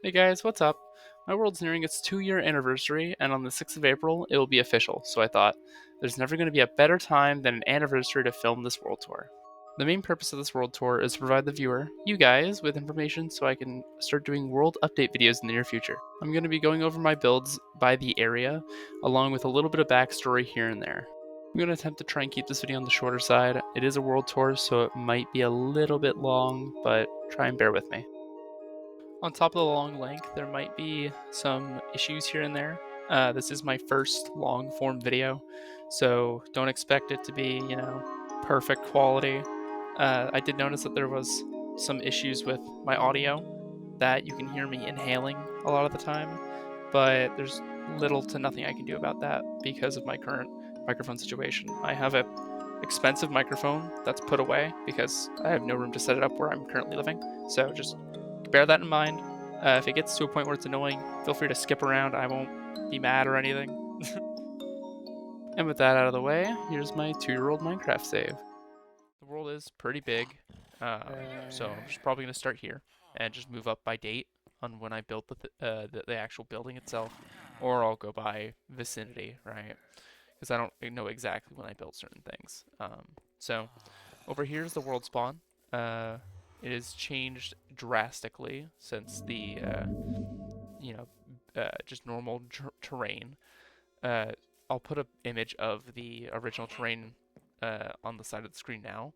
Hey guys, what's up? My world's nearing its 2-year anniversary, and on the 6th of April, it will be official, so I thought, there's never going to be a better time than an anniversary to film this world tour. The main purpose of this world tour is to provide the viewer, you guys, with information so I can start doing world update videos in the near future. I'm going to be going over my builds by the area, along with a little bit of backstory here and there. I'm going to attempt to try and keep this video on the shorter side. It is a world tour, so it might be a little bit long, but try and bear with me. On top of the long length, there might be some issues here and there. This is my first long form video, so don't expect it to be, perfect quality. I did notice that there was some issues with my audio, that you can hear me inhaling a lot of the time, but there's little to nothing I can do about that because of my current microphone situation. I have a expensive microphone that's put away because I have no room to set it up where I'm currently living, so just bear that in mind. If it gets to a point where it's annoying, feel free to skip around. I won't be mad or anything. And with that out of the way, here's my 2-year-old Minecraft save. The world is pretty big, so I'm just probably going to start here and just move up by date on when I built the actual building itself, or I'll go by vicinity, right? Because I don't know exactly when I built certain things. So over here is the world spawn. Uh, it has changed drastically since the you know, just normal terrain. Uh, I'll put an image of the original terrain on the side of the screen now,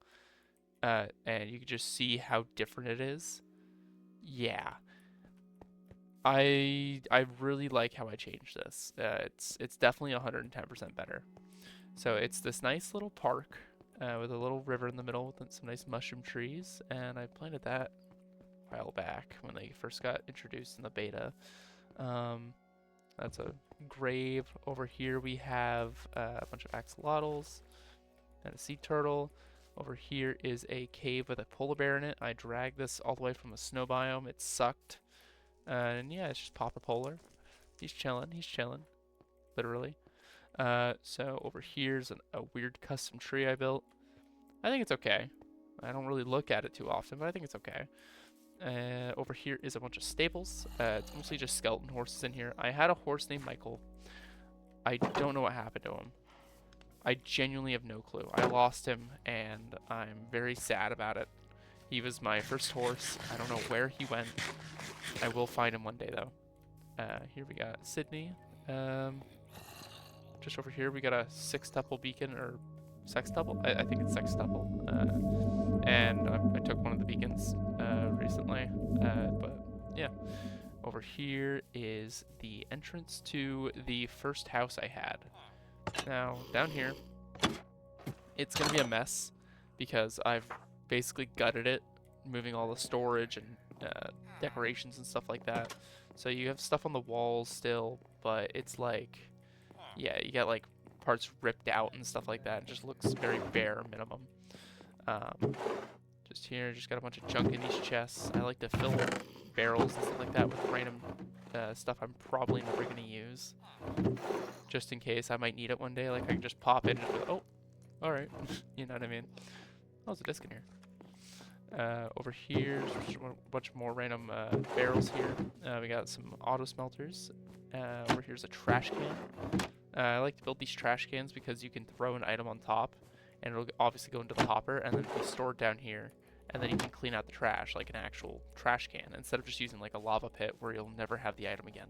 and you can just see how different it is. Yeah, I really like how I changed this. It's definitely 110% better. So it's this nice little park with a little river in the middle with some nice mushroom trees, and I planted that a while back when they first got introduced in the beta. Um, that's a grave. Over here we have a bunch of axolotls and a sea turtle. Over here is a cave with a polar bear in it. I dragged this all the way from a snow biome. It sucked. And yeah, it's just Papa Polar. He's chilling, literally. So over here's a weird custom tree I built. I think it's okay. I don't really look at it too often, but I think it's okay. Over here is a bunch of stables. It's mostly just skeleton horses in here. I had a horse named Michael. I don't know what happened to him. I genuinely have no clue. I lost him, and I'm very sad about it. He was my first horse. I don't know where he went. I will find him one day, though. Here we got Sydney. Just over here, we got a sextuple beacon, or sextuple? I think it's sextuple. And I took one of the beacons recently. But yeah, over here is the entrance to the first house I had. Now, down here, it's going to be a mess because I've basically gutted it, moving all the storage and decorations and stuff like that. So you have stuff on the walls still, but it's like, yeah, you got like parts ripped out and stuff like that. It just looks very bare minimum. Just here, just got a bunch of junk in these chests. I like to fill barrels and stuff like that with random stuff I'm probably never going to use. Just in case I might need it one day. Like I can just pop in and just be like, oh, alright. You know what I mean? Oh, there's a disc in here. Over here, there's a bunch more random barrels here. We got some auto smelters. Over here's a trash can. I like to build these trash cans because you can throw an item on top and it'll obviously go into the hopper and then be stored down here, and then you can clean out the trash like an actual trash can instead of just using like a lava pit where you'll never have the item again.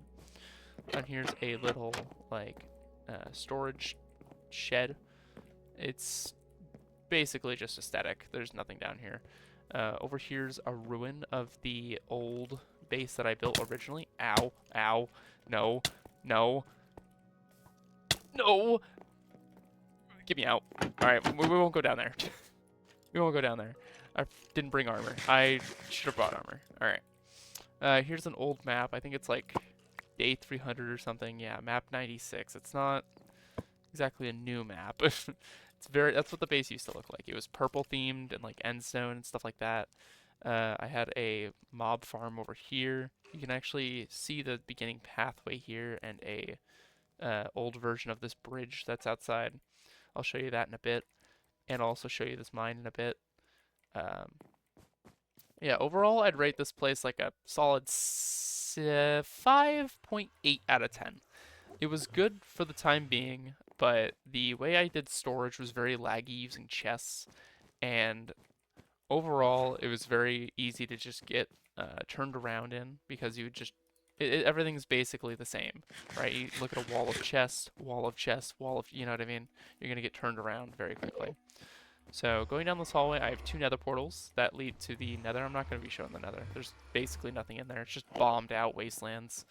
Down here's a little like storage shed. It's basically just aesthetic. There's nothing down here. Over here's a ruin of the old base that I built originally. Ow, ow, no, no, no. Get me out. Alright, we won't go down there. We won't go down there. I didn't bring armor. I should have brought armor. Alright. Here's an old map. I think it's like day 300 or something. Yeah, map 96. It's not exactly a new map. That's what the base used to look like. It was purple themed and like endstone and stuff like that. I had a mob farm over here. You can actually see the beginning pathway here and a old version of this bridge that's outside. I'll show you that in a bit, and I'll also show you this mine in a bit. Yeah, overall, I'd rate this place like a solid 5.8 out of 10. It was good for the time being, but the way I did storage was very laggy using chests, and overall it was very easy to just get turned around in because you would just everything's basically the same, right? You look at a wall of chests, wall of chests, wall of, you know what I mean? You're gonna get turned around very quickly. So going down this hallway, I have two nether portals that lead to the nether. I'm not going to be showing the nether. There's basically nothing in there. It's just bombed out wastelands.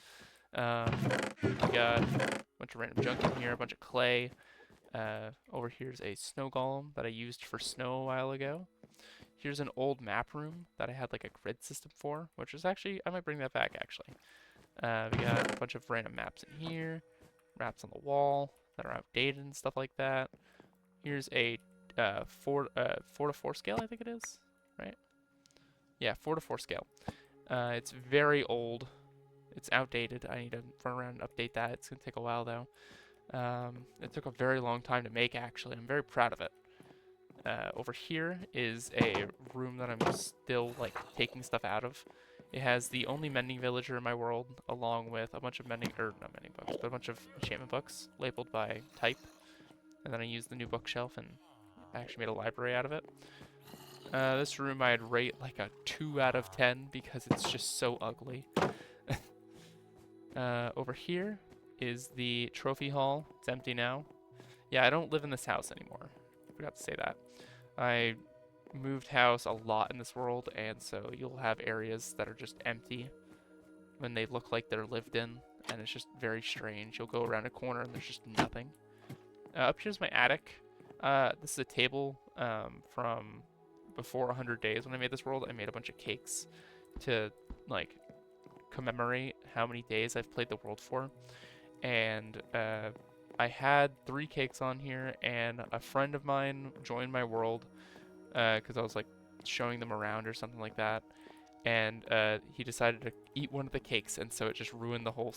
We got a bunch of random junk in here, a bunch of clay. Over here's a snow golem that I used for snow a while ago. Here's an old map room that I had like a grid system for, which is actually, I might bring that back actually. We got a bunch of random maps in here, maps on the wall that are outdated and stuff like that. Here's a 4:4 scale, I think it is, right? Yeah, 4:4 scale. It's very old. It's outdated. I need to run around and update that. It's gonna take a while though. It took a very long time to make actually. I'm very proud of it. Over here is a room that I'm still like taking stuff out of. It has the only mending villager in my world, along with a bunch of mending, or not mending books, but a bunch of enchantment books labeled by type. And then I used the new bookshelf and I actually made a library out of it. This room I'd rate like a 2 out of 10 because it's just so ugly. Over here is the trophy hall. It's empty now. Yeah, I don't live in this house anymore. Forgot to say that. I moved house a lot in this world, and so you'll have areas that are just empty when they look like they're lived in, and it's just very strange. You'll go around a corner and there's just nothing. Up here's my attic. This is a table from before 100 days when I made this world. I made a bunch of cakes to like commemorate how many days I've played the world for. And I had 3 cakes on here, and a friend of mine joined my world because I was like showing them around or something like that. And he decided to eat one of the cakes, and so it just ruined the whole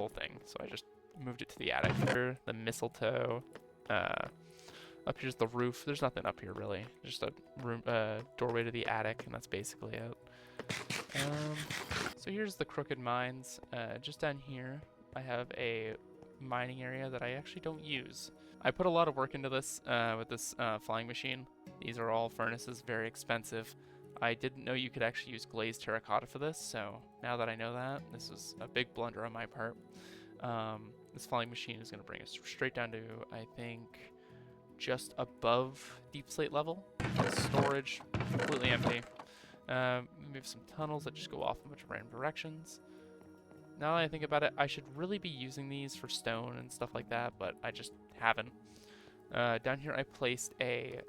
thing. So I just moved it to the attic. Here, the mistletoe. Up here's the roof. There's nothing up here really. Just a room, doorway to the attic, and that's basically it. So here's the crooked mines. Just down here, I have a mining area that I actually don't use. I put a lot of work into this with this flying machine. These are all furnaces, very expensive. I didn't know you could actually use glazed terracotta for this, so now that I know that, this was a big blunder on my part. This flying machine is going to bring us straight down to, I think, just above deep slate level. Storage, completely empty. We have some tunnels that just go off in a bunch of random directions. Now that I think about it, I should really be using these for stone and stuff like that, but I just haven't. Down here I placed a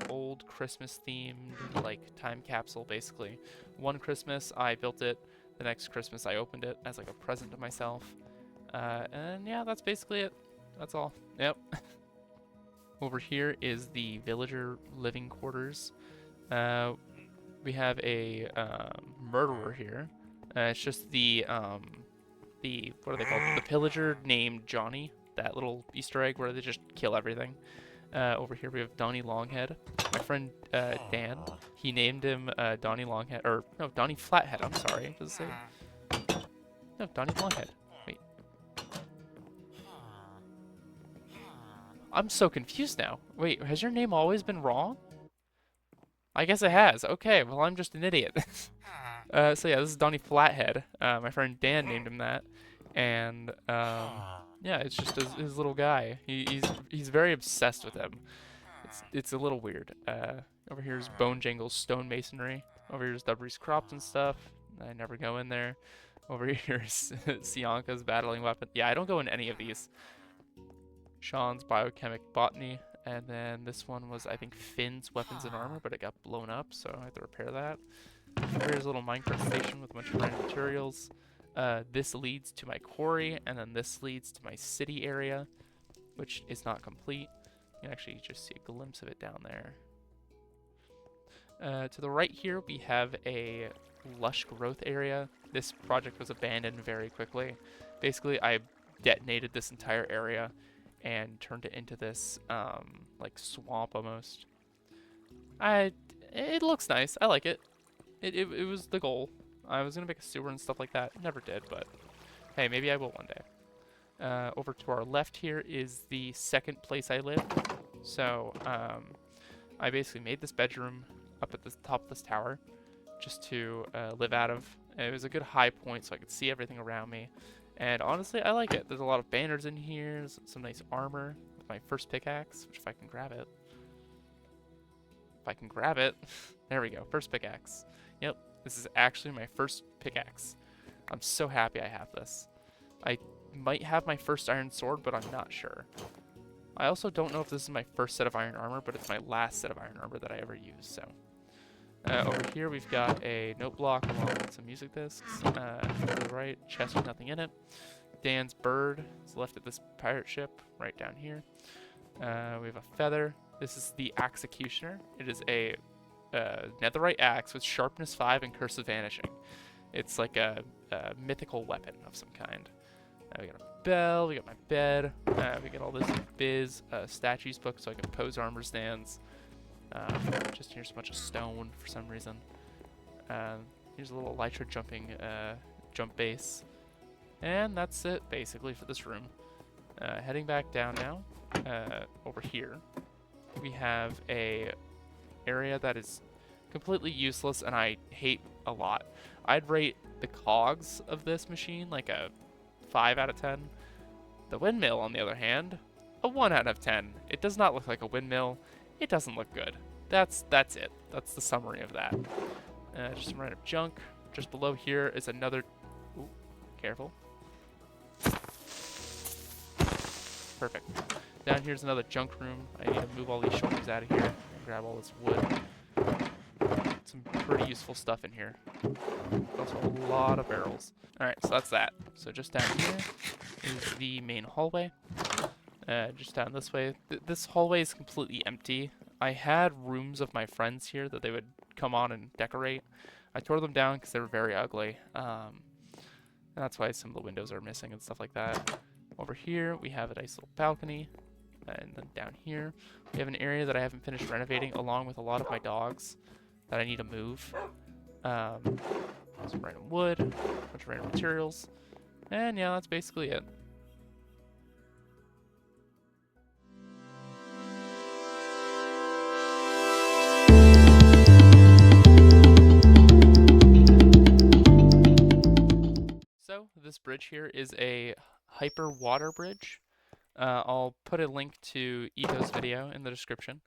old Christmas themed like time capsule basically. One Christmas I built it, the next Christmas I opened it as like a present to myself. And yeah, that's basically it. That's all. Yep. Over here is the villager living quarters. We have a murderer here. It's just the what are they called? The pillager named Johnny. That little Easter egg where they just kill everything. Over here we have Donnie Longhead. My friend Dan, he named him Donnie Longhead, or no, Donnie Flathead. I'm sorry. Does it say? No, Donnie Longhead. Wait. I'm so confused now. Wait, has your name always been wrong? I guess it has. Okay, well I'm just an idiot. So yeah, this is Donnie Flathead. My friend Dan named him that, and yeah, it's just his little guy. He's very obsessed with him. It's a little weird. Over here is Bone Jangle's stone masonry. Over here is Dubry's crops and stuff. I never go in there. Over here is Sianka's battling weapon. Yeah, I don't go in any of these. Sean's biochemic botany. And then this one was, I think, Finn's weapons and armor, but it got blown up, so I have to repair that. Here's a little minecart station with a bunch of random materials. This leads to my quarry, and then this leads to my city area, which is not complete. You can actually just see a glimpse of it down there. To the right here, we have a lush growth area. This project was abandoned very quickly. Basically, I detonated this entire area and turned it into this like swamp almost. It looks nice. I like it. It was the goal. I was gonna make a sewer and stuff like that. Never did, but hey, maybe I will one day. Over to our left here is the second place I live. So I basically made this bedroom up at the top of this tower just to live out of. And it was a good high point so I could see everything around me. And honestly, I like it. There's a lot of banners in here, some nice armor. My first pickaxe, which if I can grab it. If I can grab it. There we go, first pickaxe. Yep, this is actually my first pickaxe. I'm so happy I have this. I might have my first iron sword, but I'm not sure. I also don't know if this is my first set of iron armor, but it's my last set of iron armor that I ever used, so. Over here we've got a note block along with some music discs. To the right, chest with nothing in it. Dan's bird is left at this pirate ship right down here. We have a feather. This is the Executioner. It is a netherite axe with sharpness 5 and curse of vanishing. It's like a mythical weapon of some kind. We got a bell, we got my bed, we got all this biz statues book so I can pose armor stands. Just here's a bunch of stone for some reason. Here's a little elytra jumping jump base. And that's it basically for this room. Heading back down now, over here, we have a area that is completely useless and I hate a lot. I'd rate the cogs of this machine like a 5 out of 10. The windmill, on the other hand, a 1 out of 10. It does not look like a windmill. It doesn't look good. That's it. That's the summary of that. Just some random junk. Just below here is another... Ooh, careful. Perfect. Down here's another junk room. I need to move all these shoulders out of here and grab all this wood. Some pretty useful stuff in here. Also a lot of barrels. Alright, so that's that. So just down here is the main hallway. Just down this way. This hallway is completely empty. I had rooms of my friends here that they would come on and decorate. I tore them down because they were very ugly. That's why some of the windows are missing and stuff like that. Over here, we have a nice little balcony. And then down here, we have an area that I haven't finished renovating along with a lot of my dogs that I need to move. Some random wood, a bunch of random materials. And yeah, that's basically it. So this bridge here is a hyper water bridge. I'll put a link to Ito's video in the description.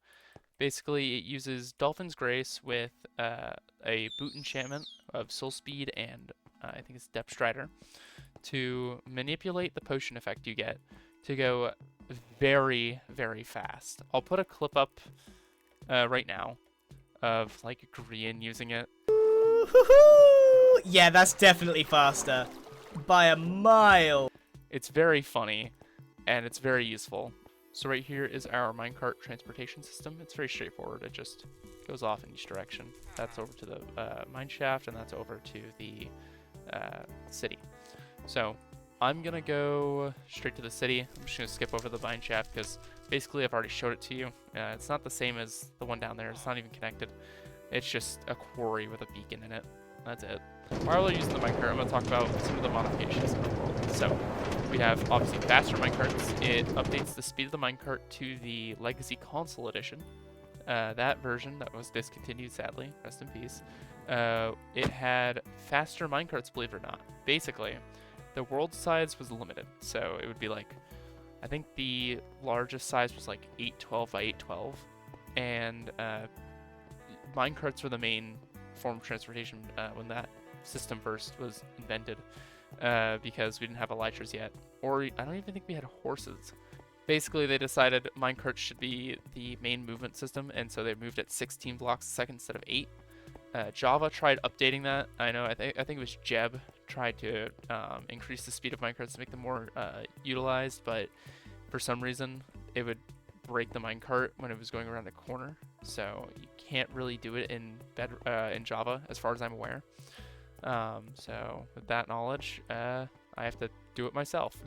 Basically, it uses Dolphin's Grace with a boot enchantment of Soul Speed and I think it's Depth Strider to manipulate the potion effect you get to go very, very fast. I'll put a clip up right now of like Grian using it. Yeah, that's definitely faster. By a mile. It's very funny, and it's very useful. So right here is our minecart transportation system. It's very straightforward. It just goes off in each direction. That's over to the mine shaft, and that's over to the city. So I'm going to go straight to the city. I'm just going to skip over the mine shaft because basically I've already showed it to you. It's not the same as the one down there. It's not even connected. It's just a quarry with a beacon in it. That's it. While we're using the minecart, I'm going to talk about some of the modifications in the world. So we have obviously faster minecarts. It updates the speed of the minecart to the Legacy Console Edition. That version that was discontinued, sadly, rest in peace. It had faster minecarts, believe it or not. Basically, the world size was limited. So it would be like, I think the largest size was like 812 by 812. And minecarts were the main form of transportation when that system first was invented, because we didn't have elytras yet, or I don't even think we had horses. Basically, they decided minecarts should be the main movement system, and so they moved at 16 blocks a second instead of 8. Java tried updating that. I know, I think it was Jeb tried to increase the speed of minecarts to make them more utilized, but for some reason it would break the minecart when it was going around a corner, so you can't really do it in Java as far as I'm aware. So with that knowledge, I have to do it myself.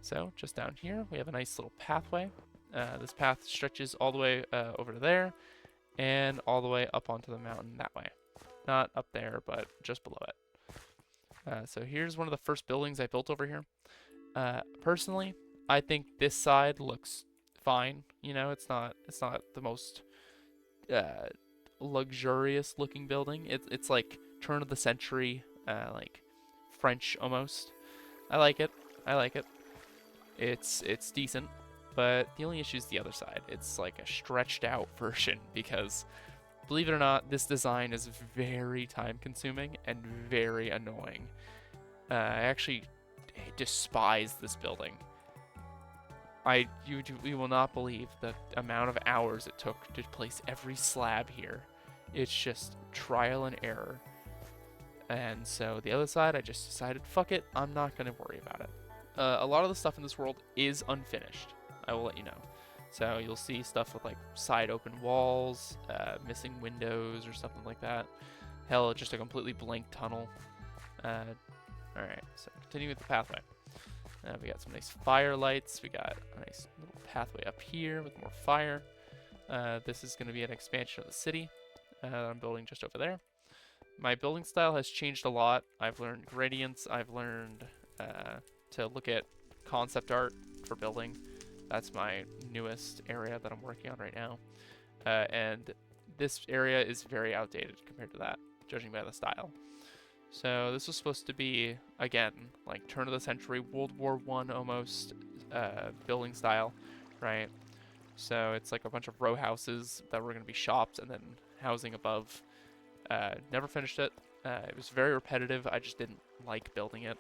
So just down here we have a nice little pathway. This path stretches all the way over to there and all the way up onto the mountain that way. Not up there, but just below it. So here's one of the first buildings I built over here. Personally, I think this side looks fine. You know, it's not the most uh, luxurious looking building. It's like turn of the century, like French almost. I like it. I like it. It's decent, but the only issue is the other side. It's like a stretched out version because believe it or not, this design is very time consuming and very annoying. I actually despise this building. You will not believe the amount of hours it took to place every slab here. It's just trial and error. And so the other side, I just decided, fuck it, I'm not gonna worry about it. A lot of the stuff in this world is unfinished. I will let you know. So you'll see stuff with like side open walls, missing windows or something like that. Hell, just a completely blank tunnel. Alright, so continue with the pathway. We got some nice fire lights. We got a nice little pathway up here with more fire. This is going to be an expansion of the city that I'm building just over there. My building style has changed a lot. I've learned gradients. I've learned to look at concept art for building. That's my newest area that I'm working on right now. And this area is very outdated compared to that, judging by the style. So this was supposed to be, again, like turn of the century, World War I almost building style, right? So it's like a bunch of row houses that were going to be shops and then housing above. Never finished it. It was very repetitive. I just didn't like building it,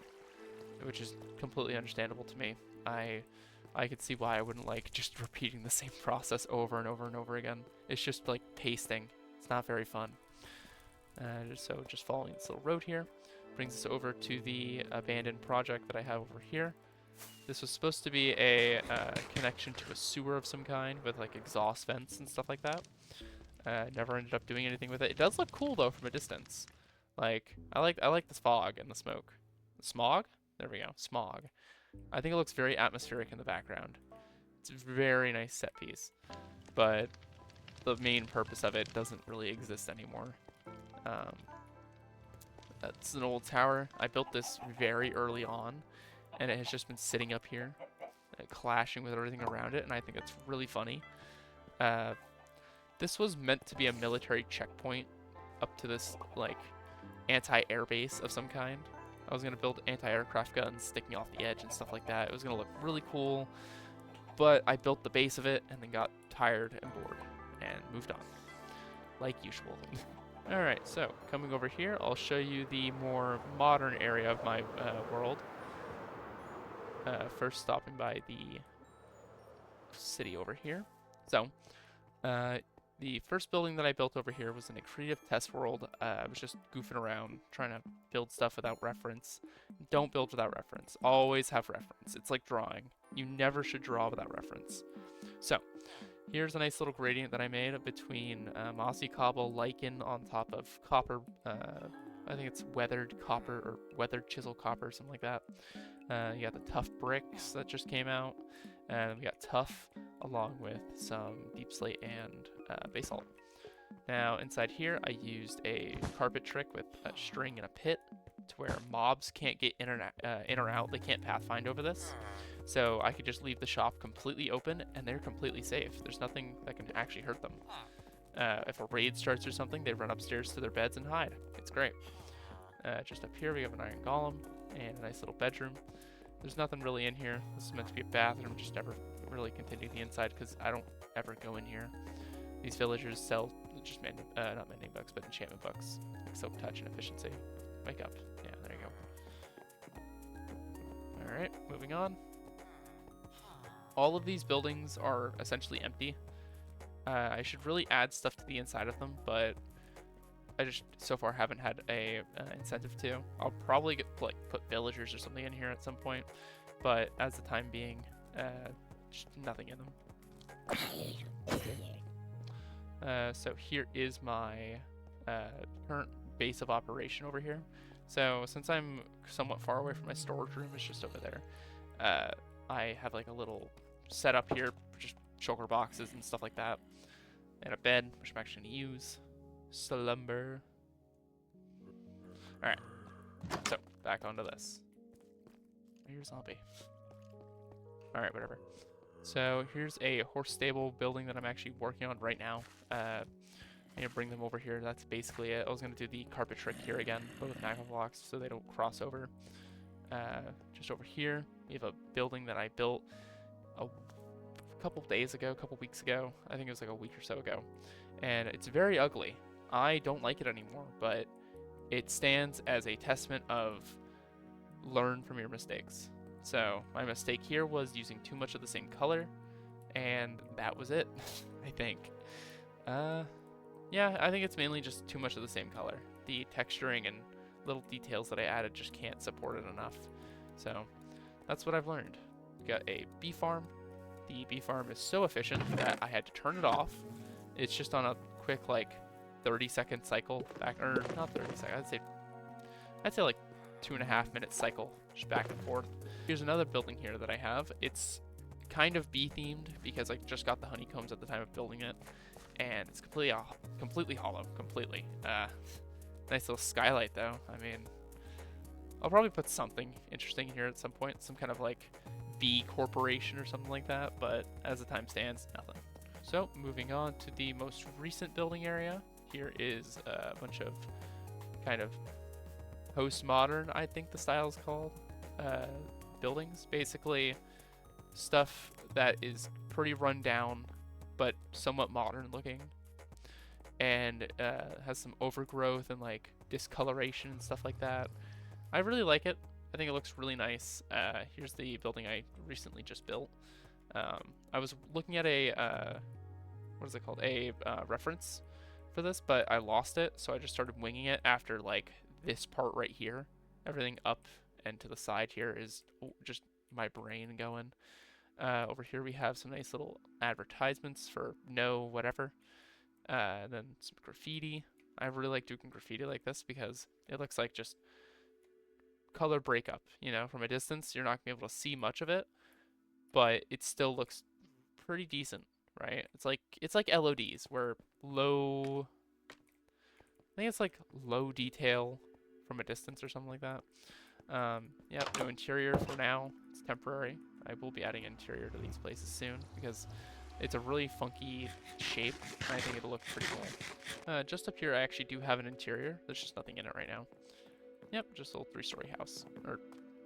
which is completely understandable to me. I could see why I wouldn't like just repeating the same process over and over and over again. It's just like pasting. It's not very fun. So just following this little road here brings us over to the abandoned project that I have over here. This was supposed to be a connection to a sewer of some kind with like exhaust vents and stuff like that. Never ended up doing anything with it. It does look cool though from a distance. Like I like the fog and the smoke. Smog? There we go. Smog. I think it looks very atmospheric in the background. It's a very nice set piece, but the main purpose of it doesn't really exist anymore. That's an old tower. I built this very early on, and it has just been sitting up here, clashing with everything around it, and I think it's really funny. This was meant to be a military checkpoint up to this, like, anti-air base of some kind. I was going to build anti-aircraft guns sticking off the edge and stuff like that. It was going to look really cool, but I built the base of it and then got tired and bored and moved on, like usual. Alright, so coming over here, I'll show you the more modern area of my world. First stopping by the city over here. So, the first building that I built over here was in a creative test world. I was just goofing around, trying to build stuff without reference. Don't build without reference. Always have reference. It's like drawing. You never should draw without reference. So, here's a nice little gradient that I made between mossy cobble lichen on top of copper. I think it's weathered copper or weathered chisel copper, something like that. You got the tough bricks that just came out, and we got tough along with some deep slate and basalt. Now inside here, I used a carpet trick with a string and a pit to where mobs can't get in or out. They can't pathfind over this. So I could just leave the shop completely open and they're completely safe. There's nothing that can actually hurt them. If a raid starts or something, they run upstairs to their beds and hide. It's great. Just up here, we have an iron golem and a nice little bedroom. There's nothing really in here. This is meant to be a bathroom, just never really continued the inside because I don't ever go in here. These villagers sell just not mending books, but enchantment books, like Soap Touch and Efficiency. Wake up. Yeah, there you go. Alright, moving on. All of these buildings are essentially empty. I should really add stuff to the inside of them, but I just so far haven't had a incentive to. I'll probably put villagers or something in here at some point, but as the time being, just nothing in them. So here is my current base of operation over here. So since I'm somewhat far away from my storage room, it's just over there. I have like a little setup here, just shulker boxes and stuff like that, and a bed, which I'm actually gonna use. Slumber. Alright, so back onto this. Here's zombie. Alright, whatever. So here's a horse stable building that I'm actually working on right now. I'm gonna bring them over here. That's basically it. I was gonna do the carpet trick here again, but with magma blocks so they don't cross over. Just over here, we have a building that I built a couple days ago, a couple weeks ago. I think it was like a week or so ago. And it's very ugly. I don't like it anymore, but it stands as a testament of learn from your mistakes. So my mistake here was using too much of the same color, and that was it, I think. Yeah, I think it's mainly just too much of the same color. The texturing and little details that I added just can't support it enough. So that's what I've learned. We got a bee farm. The bee farm is so efficient that I had to turn it off. It's just on a quick like 30-second cycle back, or not 30 seconds, I'd say like 2.5 minute cycle, just back and forth. Here's another building here that I have. It's kind of bee themed because I just got the honeycombs at the time of building it, and it's completely hollow, completely. Nice little skylight though. I mean, I'll probably put something interesting here at some point, some kind of like bee corporation or something like that, but as the time stands, nothing. So moving on to the most recent building area, here is a bunch of kind of postmodern, I think the style is called, buildings. Basically stuff that is pretty run down but somewhat modern looking, and has some overgrowth and like discoloration and stuff like that. I really like it. I think it looks really nice. Here's the building I recently just built. I was looking at a what is it called, a reference for this, but I lost it, so I just started winging it after like this part right here. Everything up and to the side here is just my brain going. Over here we have some nice little advertisements for no whatever. Then some graffiti. I really like doing graffiti like this because it looks like just color breakup. You know, from a distance you're not gonna be able to see much of it, but it still looks pretty decent, right? It's like LODs where low. I think it's like low detail from a distance or something like that. Yep, no interior for now. It's temporary. I will be adding interior to these places soon because it's a really funky shape, and I think it'll look pretty cool. Just up here, I actually do have an interior. There's just nothing in it right now. Yep, just a little 3-story house, or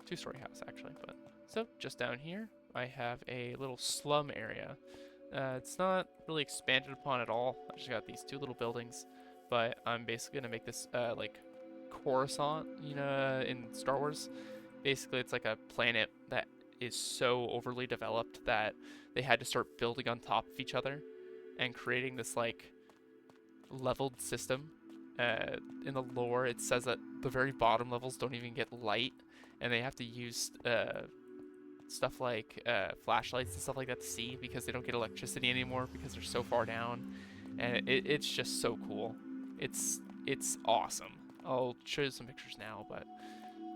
2-story house actually. But so just down here, I have a little slum area. It's not really expanded upon at all. I just got these 2 little buildings, but I'm basically gonna make this like Coruscant, you know, in Star Wars. Basically, it's like a planet that is so overly developed that they had to start building on top of each other and creating this like leveled system. In the lore, it says that the very bottom levels don't even get light, and they have to use stuff like flashlights and stuff like that to see because they don't get electricity anymore because they're so far down, and it's just so cool. It's awesome. I'll show you some pictures now, but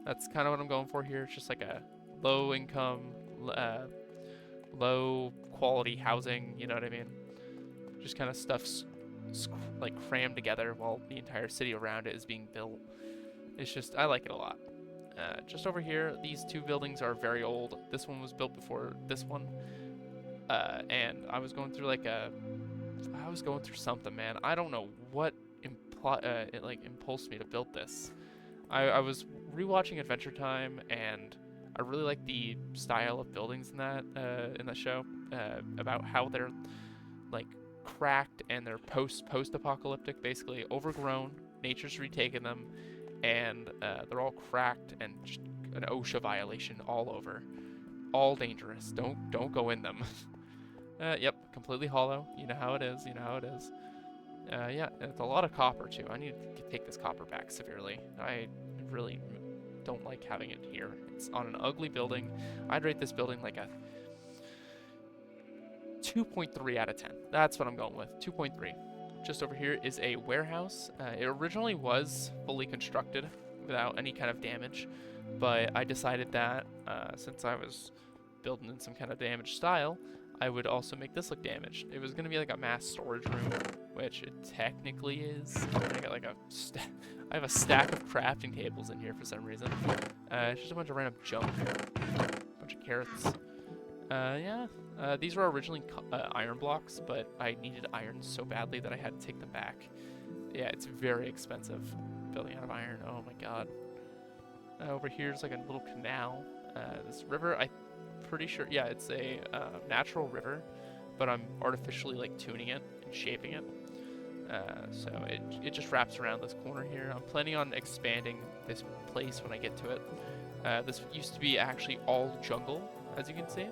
that's kind of what I'm going for here. It's just like a low income, low quality housing, you know what I mean? Just kind of stuff's like crammed together while the entire city around it is being built. It's just, I like it a lot. Just over here, these 2 buildings are very old. This one was built before this one. And I was going through something, man. I don't know what it like impulsed me to build this. I was rewatching Adventure Time, and I really like the style of buildings in that show, about how they're like cracked and they're post-apocalyptic, basically overgrown. Nature's retaken them, and they're all cracked and just an OSHA violation all over. All dangerous. Don't go in them. Yep, completely hollow. You know how it is. You know how it is. Yeah, it's a lot of copper too. I need to take this copper back severely. I really don't like having it here. It's on an ugly building. I'd rate this building like a 2.3 out of 10. That's what I'm going with. 2.3. Just over here is a warehouse. It originally was fully constructed without any kind of damage, but I decided that since I was building in some kind of damaged style, I would also make this look damaged. It was going to be like a mass storage room, which it technically is. I got like I have a stack of crafting tables in here for some reason. It's just a bunch of random junk. A bunch of carrots. Yeah. These were originally iron blocks, but I needed iron so badly that I had to take them back. Yeah, it's very expensive building out of iron. Oh my god. Over here's like a little canal. This river, I'm pretty sure, yeah, it's a natural river, but I'm artificially like tuning it and shaping it. So it just wraps around this corner here. I'm planning on expanding this place when I get to it. This used to be actually all jungle, as you can see,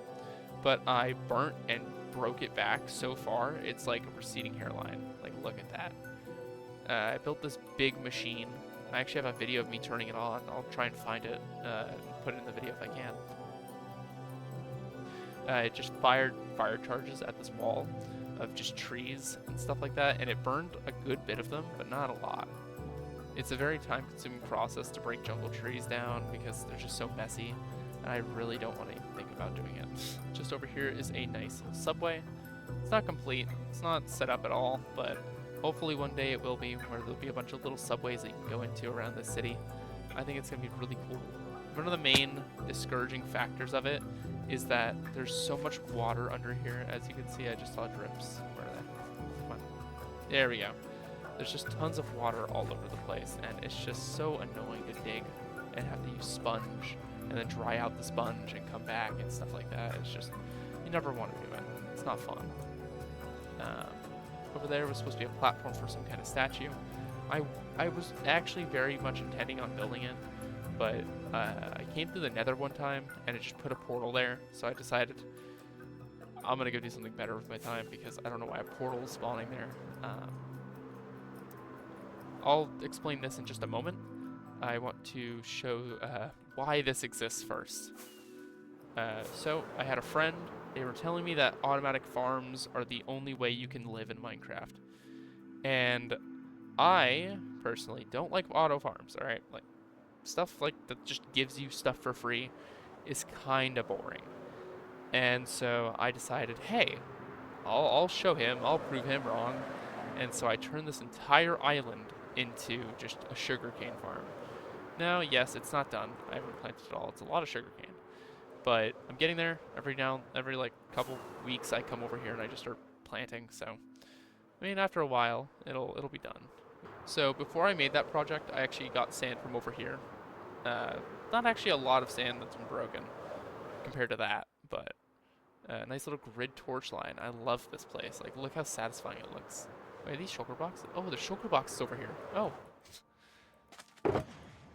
but I burnt and broke it back so far, it's like a receding hairline. Like, look at that. I built this big machine. I actually have a video of me turning it on. I'll try and find it and put it in the video if I can. It just fired fire charges at this wall of just trees and stuff like that, and it burned a good bit of them, but not a lot. It's a very time-consuming process to break jungle trees down because they're just so messy, and I really don't want to even think about doing it. Just over here is a nice subway. It's not complete, it's not set up at all, but hopefully one day it will be, where there'll be a bunch of little subways that you can go into around the city. I think it's going to be really cool. One of the main discouraging factors of it is that there's so much water under here. As you can see, I just saw drips. Where are they? Come on. There we go. There's just tons of water all over the place, and it's just so annoying to dig and have to use sponge and then dry out the sponge and come back and stuff like that. It's just, you never want to do it. It's not fun. Over there was supposed to be a platform for some kind of statue. I was actually very much intending on building it, but I came through the nether one time and it just put a portal there, so I decided I'm gonna go do something better with my time because I don't know why a portal is spawning there. I'll explain this in just a moment. I want to show why this exists first. So I had a friend. They were telling me that automatic farms are the only way you can live in Minecraft. And I, personally, don't like auto farms, alright? Like, stuff like that just gives you stuff for free is kind of boring. And so I decided, hey, I'll show him, I'll prove him wrong. And so I turned this entire island into just a sugarcane farm. Now, yes, it's not done. I haven't planted it all. It's a lot of sugarcane. But I'm getting there. Every like couple weeks I come over here and I just start planting. So, I mean, after a while, it'll be done. So before I made that project, I actually got sand from over here. Not actually a lot of sand that's been broken compared to that, but a nice little grid torch line. I love this place. Like, look how satisfying it looks. Wait, are these shulker boxes? Oh, there's shulker boxes over here. Oh.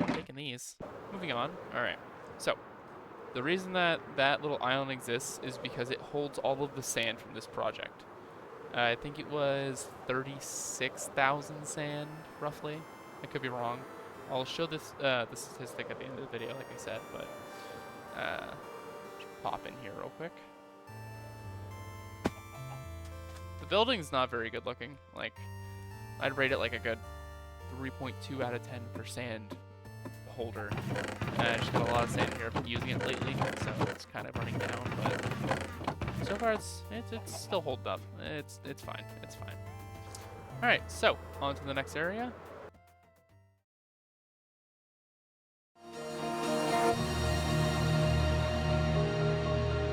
Taking these. Moving on. Alright. So, the reason that that little island exists is because it holds all of the sand from this project. I think it was 36,000 sand, roughly. I could be wrong. I'll show this the statistic at the end of the video, like I said, but just pop in here real quick. The building's not very good looking. Like, I'd rate it like a good 3.2 out of 10 for sand holder. I just got a lot of sand here. I've been using it lately, so it's kind of running down, but so far it's still holding up. It's fine. It's fine. All right, so on to the next area.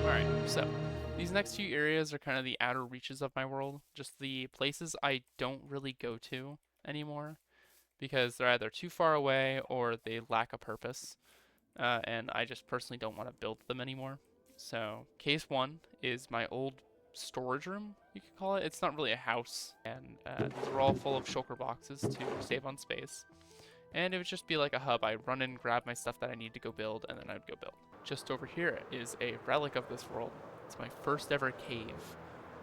All right, so these next few areas are kind of the outer reaches of my world, just the places I don't really go to anymore because they're either too far away or they lack a purpose, and I just personally don't want to build them anymore. So case one is my old storage room, you could call it. It's not really a house, and these are all full of shulker boxes to save on space. And it would just be like a hub. I'd run in, grab my stuff that I need to go build, and then I'd go build. Just over here is a relic of this world. It's my first ever cave,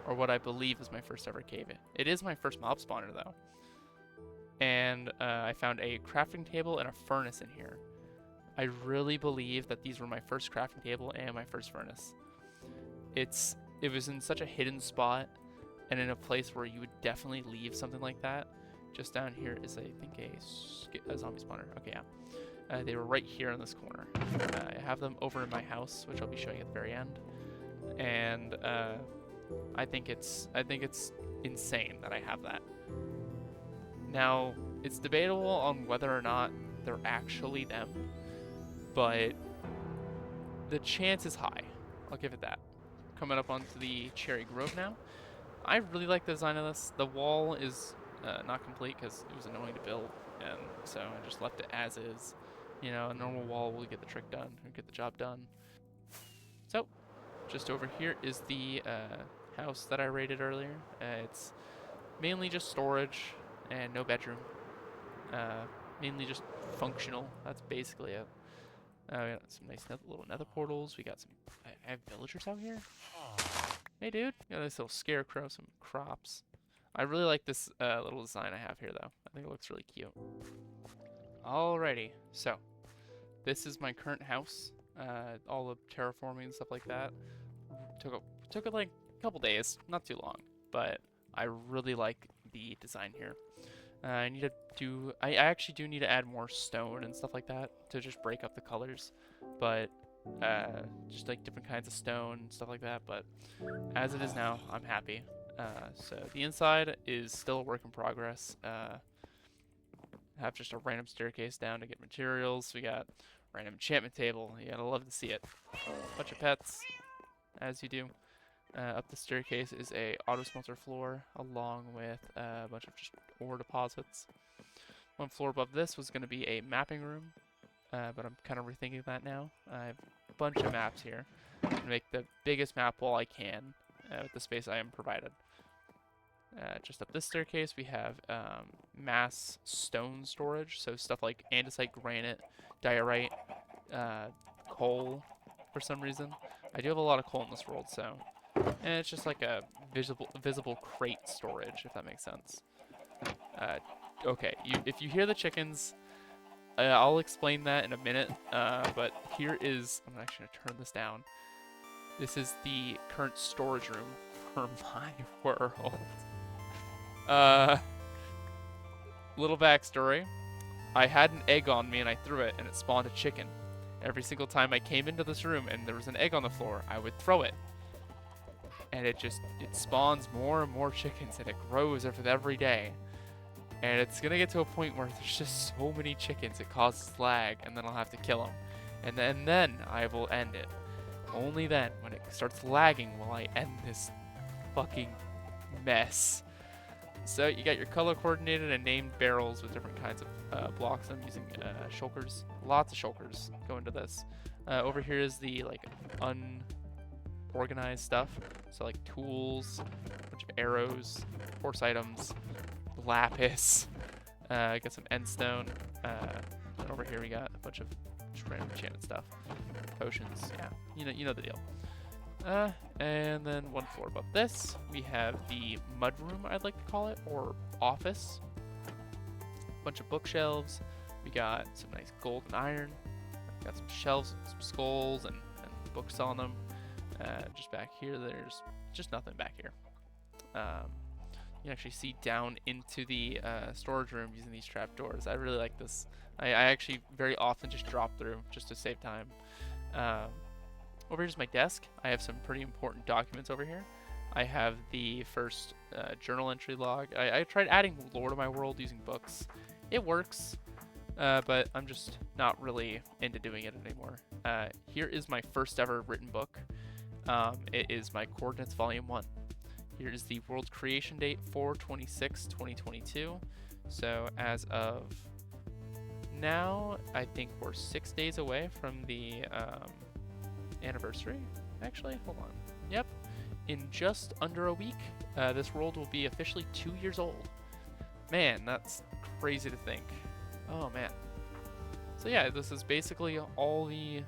or what I believe is my first ever cave. It is my first mob spawner though. And I found a crafting table and a furnace in here. I really believe that these were my first crafting table and my first furnace. It was in such a hidden spot and in a place where you would definitely leave something like that. Just down here is, I think, a zombie spawner. Okay, yeah. They were right here in this corner. I have them over in my house, which I'll be showing at the very end. And I think it's insane that I have that. Now, it's debatable on whether or not they're actually them, but the chance is high. I'll give it that. Coming up onto the Cherry Grove now. I really like the design of this. The wall is not complete because it was annoying to build, and so I just left it as is. You know, a normal wall will get the trick done, or get the job done. So, just over here is the house that I rated earlier. It's mainly just storage and no bedroom. Uh, Mainly just functional. That's basically it. We got some nice little nether portals. We got some. I have villagers out here. Hey, dude. Got this little scarecrow, some crops. I really like this little design I have here, though. I think it looks really cute. Alrighty, so this is my current house. All the terraforming and stuff like that took it like a couple days, not too long, but I really like the design here. I actually do need to add more stone and stuff like that to just break up the colors, but just like different kinds of stone and stuff like that. But as it is now, I'm happy. So the inside is still a work in progress. Have just a random staircase down to get materials. We got random enchantment table. You gotta love to see it. Bunch of pets, as you do. Up the staircase is a auto smelter floor, along with a bunch of just ore deposits. One floor above this was going to be a mapping room, but I'm kind of rethinking that now. I have a bunch of maps here to make the biggest map wall I can with the space I am provided. Just up this staircase, we have mass stone storage, so stuff like andesite, granite, diorite, coal, for some reason. I do have a lot of coal in this world, so and it's just like a visible crate storage, if that makes sense. Okay, if you hear the chickens, I'll explain that in a minute. But here is, I'm actually gonna turn this down. This is the current storage room for my world. Little backstory. I had an egg on me and I threw it and it spawned a chicken. Every single time I came into this room and there was an egg on the floor, I would throw it. And it spawns more and more chickens and it grows every day. And it's gonna get to a point where there's just so many chickens it causes lag, and then I'll have to kill them. And then I will end it. Only then, when it starts lagging, will I end this fucking mess. So you got your color coordinated and named barrels with different kinds of blocks. I'm using shulkers. Lots of shulkers go into this. Over here is the like unorganized stuff. So like tools, a bunch of arrows, horse items, lapis. Got some endstone. And over here we got a bunch of just random enchanted stuff. Potions, yeah. You know the deal. And then one floor above this, we have the mudroom, I'd like to call it, or office. Bunch of bookshelves. We got some nice gold and iron. Got some shelves, some skulls, and books on them. Just back here, there's just nothing back here. You can actually see down into the storage room using these trapdoors. I really like this. I actually very often just drop through just to save time. Over here's my desk. I have some pretty important documents over here. I have the first journal entry log. I tried adding lore to my world using books. It works, but I'm just not really into doing it anymore. Here is my first ever written book. It is my Coordinates Volume 1. Here is the world creation date, 4/26/2022. So as of now, I think we're 6 days away from the anniversary. Actually, hold on. Yep. In just under a week, this world will be officially 2 years old. Man, that's crazy to think. Oh, man. So yeah, this is basically all the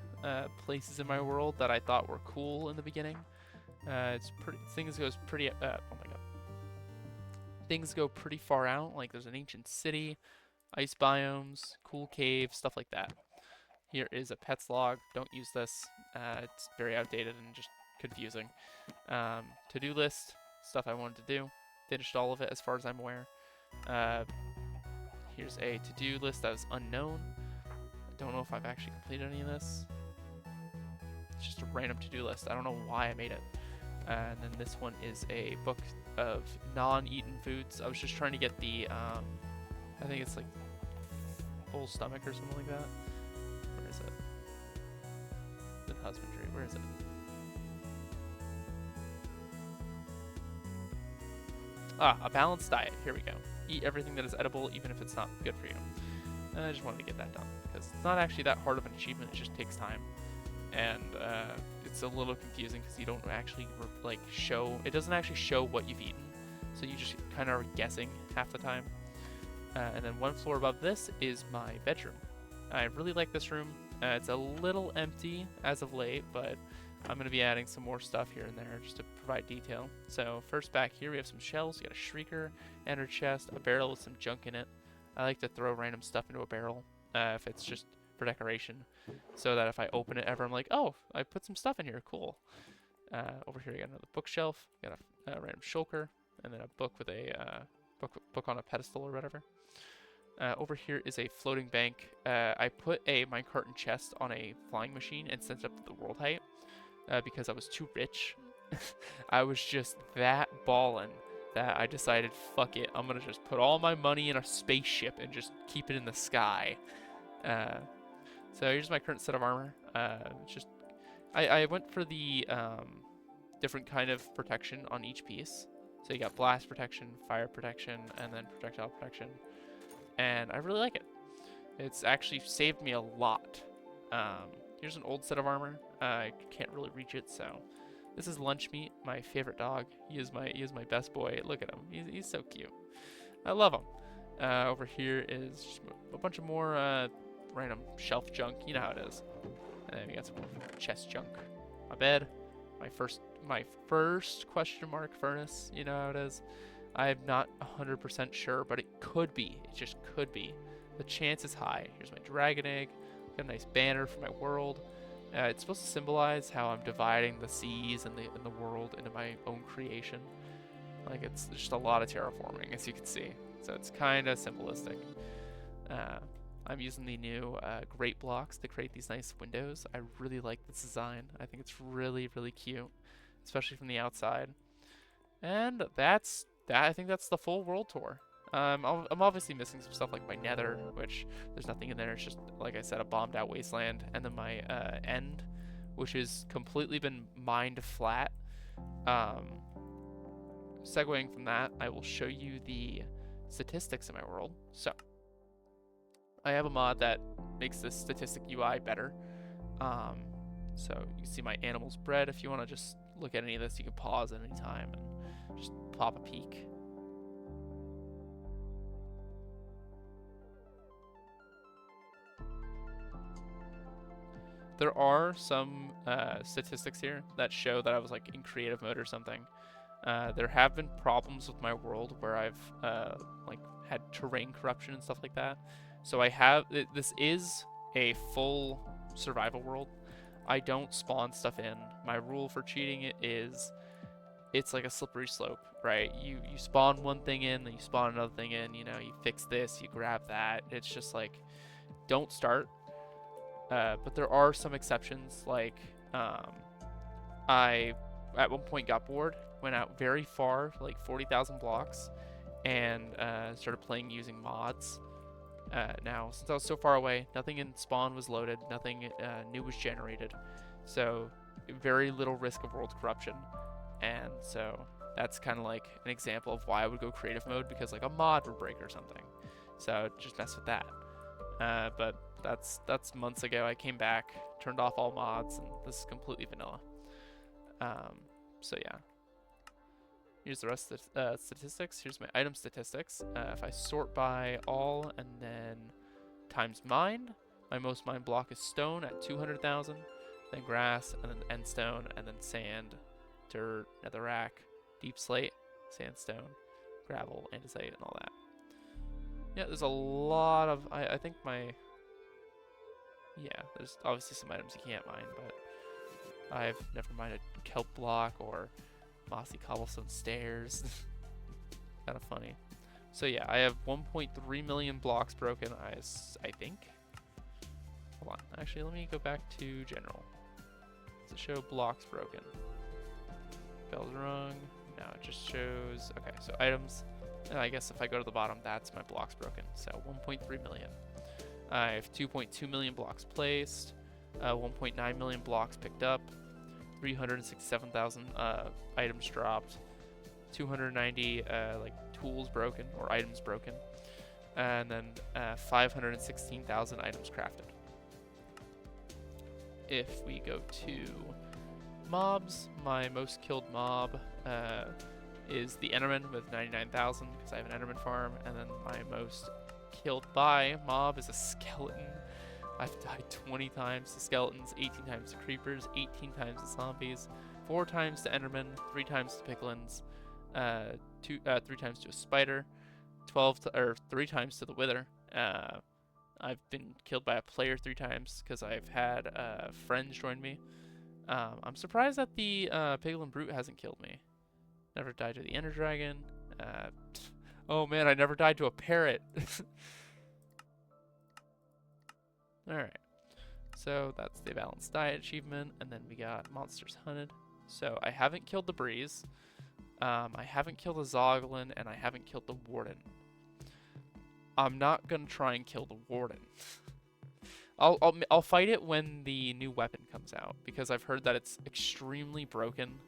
places in my world that I thought were cool in the beginning. Things go pretty far out. Like there's an ancient city, ice biomes, cool caves, stuff like that. Here is a pets log. Don't use this. It's very outdated and just confusing. To-do list, stuff I wanted to do. Finished all of it as far as I'm aware. Here's a to-do list that is unknown. I don't know if I've actually completed any of this. It's just a random to-do list. I don't know why I made it. And then this one is a book of non-eaten foods. I was just trying to get the, I think it's like full stomach or something like that. Where is it? The husbandry. Where is it? Ah, a balanced diet. Here we go. Eat everything that is edible, even if it's not good for you. And I just wanted to get that done because it's not actually that hard of an achievement. It just takes time, and it's a little confusing because you don't actually like show. It doesn't actually show what you've eaten, so you just kind of are guessing half the time. And then one floor above this is my bedroom. I really like this room. It's a little empty as of late, but I'm going to be adding some more stuff here and there just to provide detail. So first back here we have some shelves. You got a shrieker, ender chest, a barrel with some junk in it. I like to throw random stuff into a barrel if it's just for decoration, so that if I open it ever, I'm like, oh, I put some stuff in here, cool. Over here we got another bookshelf, got a random shulker, and then a book with a book on a pedestal or whatever. Over here is a floating bank. I put a minecart and chest on a flying machine and sent it up to the world height because I was too rich. I was just that ballin' that I decided, fuck it, I'm gonna just put all my money in a spaceship and just keep it in the sky. So here's my current set of armor. Just I went for the different kind of protection on each piece. So you got blast protection, fire protection, and then projectile protection. And I really like it. It's actually saved me a lot. Here's an old set of armor. I can't really reach it, so this is Lunch Meat, my favorite dog. He is my best boy. Look at him. He's so cute. I love him. Over here is just a bunch of more random shelf junk. You know how it is. And then we got some more chest junk. My bed. My first question mark furnace. You know how it is. I'm not 100% sure, but it could be. It just could be. The chance is high. Here's my dragon egg. Got a nice banner for my world. It's supposed to symbolize how I'm dividing the seas and the world into my own creation. Like, it's just a lot of terraforming, as you can see. So it's kind of symbolistic. I'm using the new grate blocks to create these nice windows. I really like this design. I think it's really, really cute, especially from the outside. And I think that's the full world tour. I'm obviously missing some stuff like my nether, which there's nothing in there. It's just, like I said, a bombed out wasteland. And then my end, which has completely been mined flat. Segueing from that, I will show you the statistics in my world. So I have a mod that makes this statistic UI better. So you can see my animals bred. If you want to just look at any of this, you can pause at any time and just pop a peek. There are some statistics here that show that I was like in creative mode or something. There have been problems with my world where I've like had terrain corruption and stuff like that. So this is a full survival world. I don't spawn stuff in. My rule for cheating it is it's like a slippery slope, right? You spawn one thing in, then you spawn another thing in, you know, you fix this, you grab that. It's just like, don't start. But there are some exceptions, like I at one point got bored, went out very far, like 40,000 blocks, and started playing using mods. Now, since I was so far away, nothing in spawn was loaded, nothing new was generated, so very little risk of world corruption. And so that's kind of like an example of why I would go creative mode, because like a mod would break or something. So just mess with that. But that's months ago. I came back, turned off all mods, and this is completely vanilla. So yeah. Here's the rest of the statistics. Here's my item statistics. If I sort by all and then times mined, my most mined block is stone at 200,000, then grass, and then end stone, and then sand, dirt, netherrack, deep slate, sandstone, gravel, andesite, and all that. Yeah, there's a lot of, I think there's obviously some items you can't mine, but I've never mined a kelp block or mossy cobblestone stairs. Kind of funny. So yeah, I have 1.3 million blocks broken, I think. Hold on, actually let me go back to general. Does it show blocks broken? spelled wrong. No, it just shows. Okay, so items. And I guess if I go to the bottom, that's my blocks broken. So 1.3 million. I have 2.2 million blocks placed, 1.9 million blocks picked up, 367,000 items dropped, 290 like tools broken or items broken, and then 516,000 items crafted. If we go to mobs, my most killed mob is the Enderman with 99,000 because I have an Enderman farm, and then my most killed by mob is a skeleton. I've died 20 times to skeletons, 18 times to creepers, 18 times to zombies, 4 times to Enderman, 3 times to piglins, 3 times to a spider, 3 times to the wither. I've been killed by a player 3 times because I've had friends join me. I'm surprised that the piglin brute hasn't killed me. Never died to the ender dragon. Oh man, I never died to a parrot. Alright, so that's the balanced diet achievement, and then we got monsters hunted. So I haven't killed the breeze, I haven't killed the zoglin, and I haven't killed the warden. I'm not gonna try and kill the warden. I'll fight it when the new weapon comes out, because I've heard that it's extremely broken.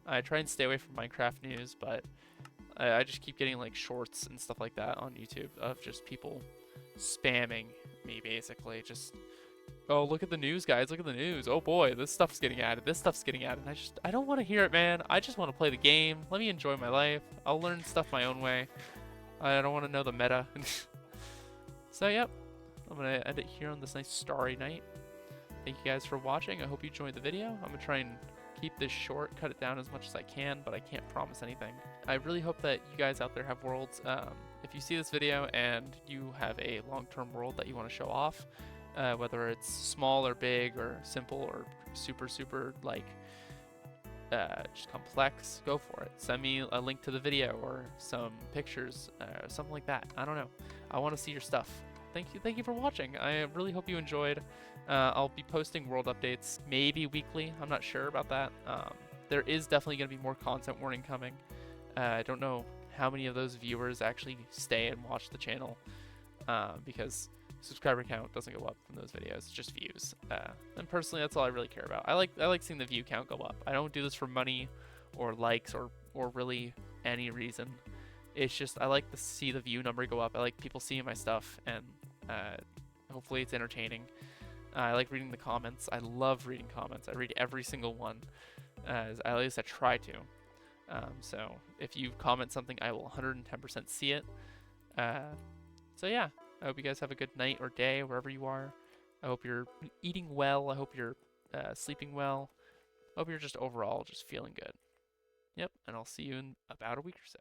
I try and stay away from Minecraft news, but I just keep getting like shorts and stuff like that on YouTube of just people spamming me basically. Just, oh, look at the news, guys, look at the news. Oh boy, this stuff's getting added, this stuff's getting added. And I don't want to hear it, man. I just want to play the game. Let me enjoy my life. I'll learn stuff my own way. I don't want to know the meta. So, yep. I'm going to end it here on this nice starry night. Thank you guys for watching. I hope you enjoyed the video. I'm going to try and keep this short, cut it down as much as I can, but I can't promise anything. I really hope that you guys out there have worlds. If you see this video and you have a long-term world that you want to show off, whether it's small or big or simple or super like just complex, go for it. Send me a link to the video or some pictures, something like that. I don't know. I want to see your stuff. Thank you for watching. I really hope you enjoyed. I'll be posting world updates maybe weekly. I'm not sure about that. There is definitely going to be more content warning coming. I don't know how many of those viewers actually stay and watch the channel because subscriber count doesn't go up from those videos. It's just views. And personally, that's all I really care about. I like seeing the view count go up. I don't do this for money or likes or really any reason. It's just I like to see the view number go up. I like people seeing my stuff, and hopefully it's entertaining. I like reading the comments. I love reading comments. I read every single one, at least I try to. So if you comment something, I will 110% see it. So yeah, I hope you guys have a good night or day wherever you are. I hope you're eating well. I hope you're sleeping well. I hope you're just overall just feeling good. Yep, and I'll see you in about a week or so.